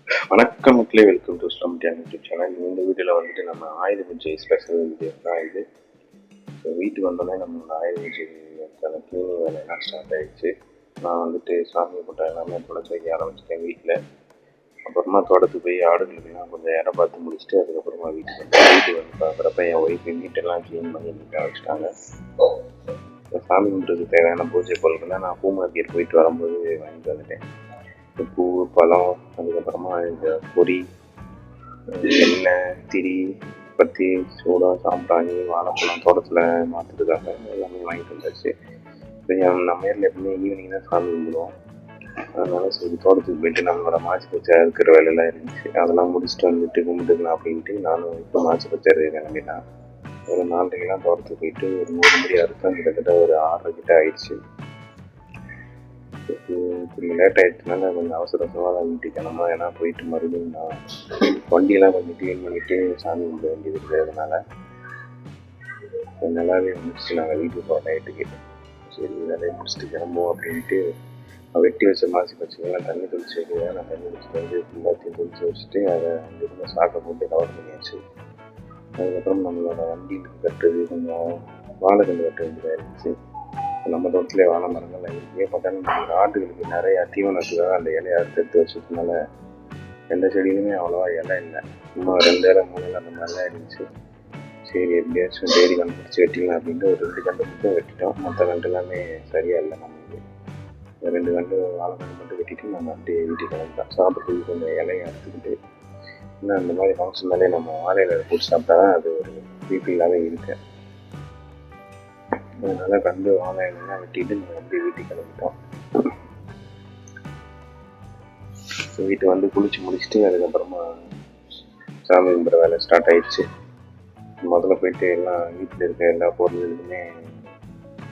வணக்கம் மக்களே, welcome to ஸ்லம்டியான் YouTube channel. இந்த வீடியோவில் வந்துட்டு நம்ம ஆயுத பூஜை ஸ்பெஷல் வீடியோ தான் இது. ஸோ வீட்டுக்கு வந்தோடனே நம்மளோட ஆயுத பூஜைக்கான க்ளீனிங் வேலையெல்லாம் ஸ்டார்ட் ஆகிடுச்சு. நான் வந்துட்டு சாமி போட்ட எல்லாமே தொடச்சி வைக்க ஆரம்பிச்சிட்டேன் வீட்டில். அப்புறமா தோட்டத்துக்கு போய் ஆடுகளுக்கெல்லாம் கொஞ்சம் இடம் பார்த்து முடிச்சுட்டு அதுக்கப்புறமா வீட்டுக்கு வந்து பார்க்குறப்ப என் ஒய்ஃபு வீட்டெல்லாம் க்ளீன் பண்ணி நீட்டாக வச்சுட்டாங்க. சாமி கும்பிட்றதுக்கு தேவையான பூஜை பொருட்கள்லாம் நான் பூ மார்க்கெட் போயிட்டு வரும்போது வாங்கிட்டு வந்துட்டேன். பூ, பழம், அதுக்கப்புறமா இந்த பொரி, எண்ணெய், திரி, பத்தி, சூடம், சாம்பிராணி, வாழைப்பழம் தோட்டத்தில் மாற்றுறதுக்காக எல்லாமே வாங்கிட்டு வந்தாச்சு. நம்ம ஏரியில் எப்பவுமே ஈவினிங் தான் சாமி கும்பிடுவோம். அதனால சரி தோட்டத்துக்கு போயிட்டு நம்மளோட மாசி பச்சை இருக்கிற வேலையெல்லாம் இருந்துச்சு. அதெல்லாம் முடிச்சுட்டு வந்துட்டு கும்பிட்டுக்கலாம் அப்படின்ட்டு நானும் இப்போ மாசி பச்சை கிளம்பிட்டேன். ஒரு 4:30 தோட்டத்துக்கு போயிட்டு ஒரு 3 மணி அறுத்தம் கிட்டத்தட்ட ஒரு 6:30 கிட்ட ஆயிடுச்சு. கொஞ்சம் லேட் ஆகிடுச்சுனால கொஞ்சம் அவசரமாக தான் வீட்டுக்கு கிளம்ப. ஏன்னா போயிட்டு மறுபடியும் நான் வண்டியெல்லாம் கொஞ்சம் க்ளீன் பண்ணிவிட்டு சாமி கும்பிட வேண்டியது இருக்குது. அதனால் நல்லாவே முடிச்சுட்டு நாங்கள் வீட்டுக்கு போகிறோம் நைட்டுக்கு. சரி வேலையை முடிச்சுட்டு கிளம்புவோம் அப்படின்ட்டு வெட்டி வச்ச மாசி பச்சைங்கெல்லாம் தண்ணி தெளிச்சு வைக்கிறேன். நான் தண்ணி தெளிச்சுட்டு வந்து ஃபுல்லாத்தையும் தெளிச்சு வச்சுட்டு அதை அங்கிருந்து சாக்கை போட்டு கவர் பண்ணியாச்சு. அதுக்கப்புறம் நம்மளோட வண்டியில் கட்டுறது கொஞ்சம் வாழைக்கன்று கட்ட வேண்டியதாக இருந்துச்சு. நம்ம தோட்டத்திலே வாழை மரங்கள்லாம் இருக்குது. பார்த்தாலும் நம்ம ஆட்டுகளுக்கு நிறைய தீவனத்துக்காக அந்த இலையை எடுத்து வச்சதுனால எந்த செடியிலுமே அவ்வளோவா இலை இல்லை. சும்மா 2 இலை 3 இலை அந்த மாதிரிலாம் இருந்துச்சு. சரி எப்படியாச்சும் தேடி கண்டுபிடிச்சி வெட்டிக்கலாம் அப்படின்ட்டு ஒரு 2 கண்டு மட்டும் வெட்டிட்டோம். மற்ற கண்டு எல்லாமே சரியாக இல்லை. நமக்கு 2 கண்டு வாழைக்கண்டு மட்டும் வெட்டிட்டு நம்ம அப்படியே வீட்டுக்கு கிளம்பிட்டோம். சாப்பிட்றதுக்கு கொஞ்சம் இலையை அறுத்துக்கிட்டு இன்னும் அந்த மாதிரி ஃபங்க்ஷன்னாலே நம்ம வாழையில போட்டு சாப்பிட்டா தான் அது ஒரு ஃபீலாகவே இருக்கு. அதனால கண்டு வாழை இலைலாம் வெட்டிட்டு நம்ம அப்படியே வீட்டுக்கு கிளம்பிட்டோம். வீட்டுக்கு வந்து குளிச்சு முடிச்சுட்டு அதுக்கப்புறமா சாமி கும்பிட்ற வேலை ஸ்டார்ட் ஆயிடுச்சு. முதல்ல போயிட்டு எல்லாம் வீட்டில் இருக்க எல்லா பொருளுக்குமே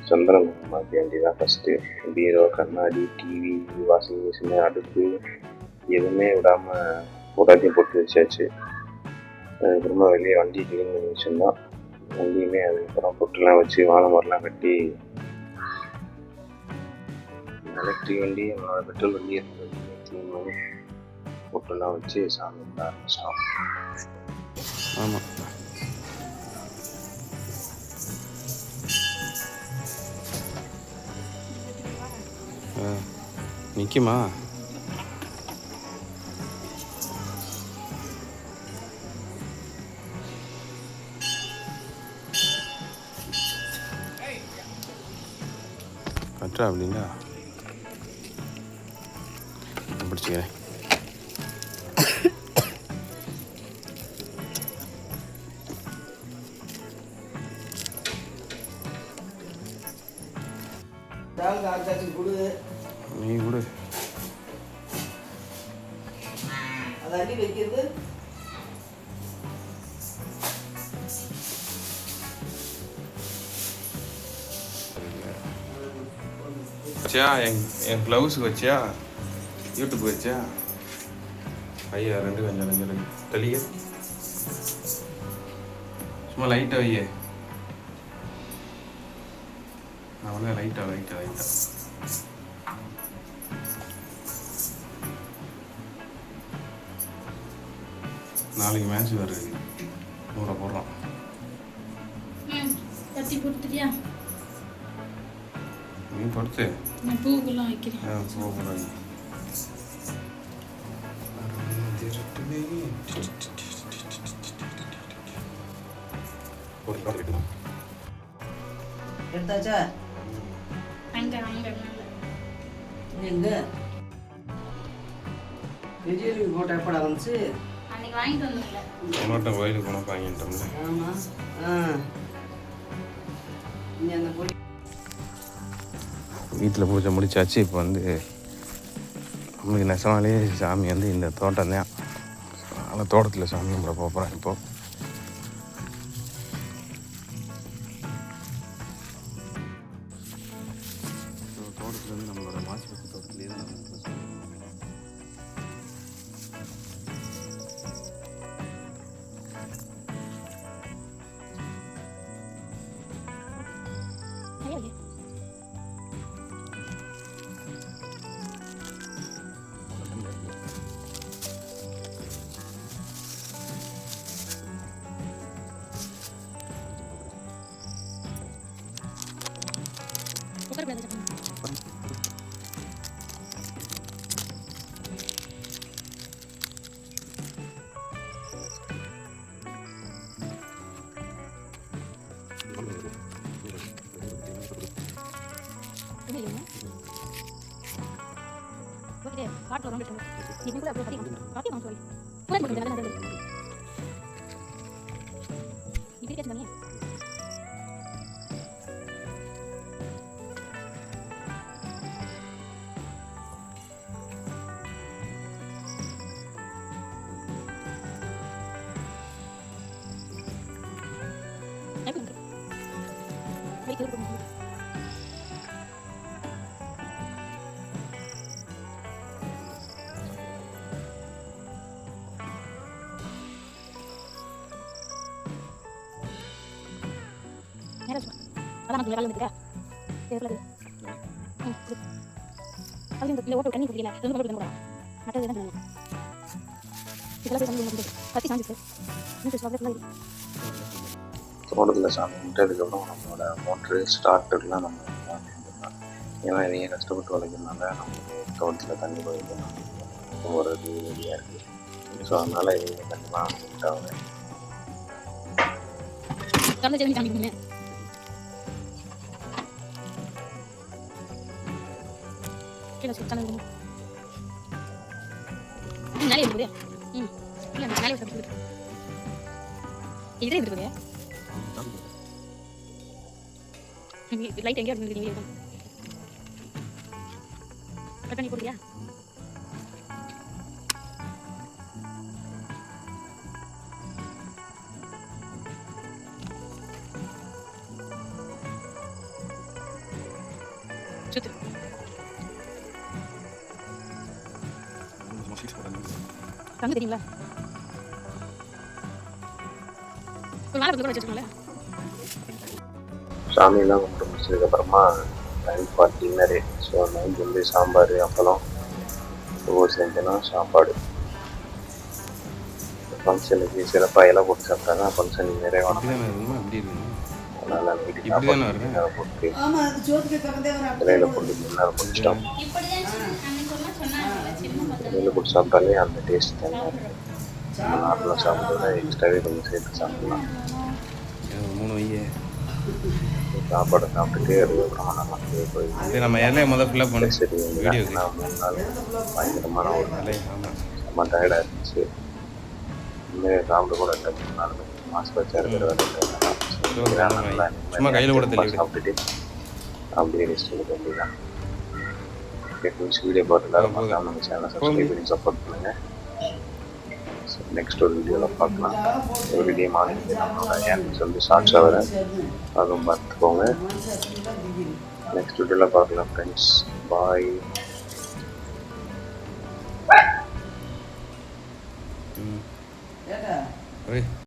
சந்தனம் குங்குமம் மாற்ற வேண்டியதான். ஃபஸ்ட்டு பீரோ, கண்ணாடி, டிவி, வாஷிங் மிஷின், அடுப்பு எதுவுமே விடாமல் எல்லாத்தையும் போட்டு வச்சாச்சு. அதுக்கப்புறமா வெளியே வண்டி க்ளீன் பண்ணி வச்சுருந்தோம். வண்டியுமே அதுக்கப்புறம் பொட்டுலாம் வச்சு வாழை மரம்லாம் கட்டி எலக்ட்ரிக் வண்டி நம்மளோட பெட்ரோல் வண்டி இருந்தது க்ளீன் பண்ணி பொட்டுலாம் வச்சு சாமி கும்பிட ஆரம்பிச்சிட்டோம். ஆமாம், நிற்குமா? கட்டுறா அப்படின்னா பிடிச்சிக்கிறேன். நீ கொடு. அடி வைக்கிறது வச்சியா? என் க்ளவுஸுக்கு வச்சியா? யூடியூப் வச்சியா? ஐயா 2 கொஞ்சம் தெளிய சும்மா லைட்டாக வையே. அவ்வளோ லைட்டாக நாளைக்கு மேட்ச் வருது. 100 போடுறோம். கத்தி போட்டுட்டியா? நீ படுத்து. நான் பூக்கெல்லாம் வைக்கிறேன். பூ போடுறாங்க. எடுத்தாச்சா? அங்கே எங்க விஜய் போட்டோ எப்படா வந்துச்சு? அன்னைக்கு வாங்கிட்டு வந்தோம்ல. போனோட்ட கோயிலுக்கு போனால் வாங்கிட்டோம்ல. ஆமாம். நீ அந்த பொடி வீட்டில் பூஜை முடிச்சாச்சு. இப்போ வந்து நம்மளுக்கு நெசமாலே சாமி வந்து இந்த தோட்டம் தான். அதனால் தோட்டத்தில் சாமி கும்பிட போகிறேன். இப்போது தோட்டத்தில் வந்து நம்மளோட மாசி பச்சை தோட்டத்துலேயே தான் நம்ம பாட்டு வரும் நீ கூட அப்லோட் பண்ணி காப்பி வாங்க சொல்லி கூட போட்டு நல்லா நல்லா இது கேட்க தானே அதான் நமக்கு வேலை இருக்கா தேவையில்லை அது இந்த ஓட்டோ தண்ணி குடிக்கல ரெண்டு போட்டு கூட மற்றது தான் இதெல்லாம் பண்ணி கத்தி சாஞ்சிச்சு இன்னும் சாப்பிட்டு தோட்டத்தில் சாமி கும்பிட்டதுக்கப்புறம் நம்மளோட மோட்ரு ஸ்டார்டர்லாம் நம்ம வாங்கிக்கலாம். ஏன்னா இவங்க கஷ்டப்பட்டு வளைக்கிறதுனால நமக்கு தோட்டத்தில் தண்ணி போயிட்டு போகிறது ரெடியாக இருக்குது. ஸோ அதனால் இவங்க கண்டிப்பாக கும்பிட்டாங்க. கலந்து செஞ்சு காமிக்கணுமே நிறைய இருக்குது இல்லை நிறைய இதே இருக்குது லைட் எங்கேயா இருக்கு நீங்க கட் பண்ணி போடுறியா சுத்து கண்ணு தெரியுங்களா ஒரு வாழை கூட வச்சுருக்கோம்ல சாமியெல்லாம் கும்பிட்டு முடிச்சதுக்கப்புறமா நைட் டின்னரு. ஸோ நைட் வந்து சாம்பார் அப்பளம் ஒவ்வொரு செஞ்சோன்னா சாப்பாடு. ஃபங்க்ஷனுக்கு சிறப்பாக இலை போட்டு சாப்பிட்டா தான் ஃபங்க்ஷன் நிறைவான. அதனால் வீட்டுக்கு சாப்பாடு போட்டு ஆமா அது ஜோதிக்கு பக்கத்தே வர இலையில போட்டு முன்னாடி முடிச்சிட்டோம். இலையில போட்டு சாப்பிட்டாலே அந்த டேஸ்ட் தனியாக இருக்குது. நார்மலாக சாப்பிட்றத எக்ஸ்ட்ராவே கொஞ்சம் சேர்த்து சாப்பிடலாம். சாப்பாடை சாப்பிட்டுட்டு அதுக்கப்புறமா நம்ம போய் நம்ம இலையை முதல் ஃபில்லப் பண்ணி சரி வீடியோக்கு 3 நாள் பயங்கரமான ஒரு நிலை. செம்ம டயர்டாக இருந்துச்சு. இனிமேல் சாப்பிட கூட இல்லை. 3 நாள் மாஸ்க் வச்சா இருக்கிற சும்மா கையில் கூட தெரியல சாப்பிட்டுட்டு அப்படியே ரெஸ்ட் எடுக்க வேண்டியதான். ஓகே ஃப்ரெண்ட்ஸ், வீடியோ பார்த்துட்டு நம்ம சேனலை சப்ஸ்கிரைப் பண்ணி சப்போர்ட் பண்ணுங்கள். நெக்ஸ்ட் ஒரு வீடியோவில் பார்க்கலாம். ஒரு வீடியோ மார்னிங் நம்மளோட ஏன்ஸ் வந்து ஷார்ட்ஸாக வர அதுவும் பார்த்துக்கோங்க. நெக்ஸ்ட் வீடியோவில் பார்க்கலாம் ஃப்ரெண்ட்ஸ். பாய். ஏடா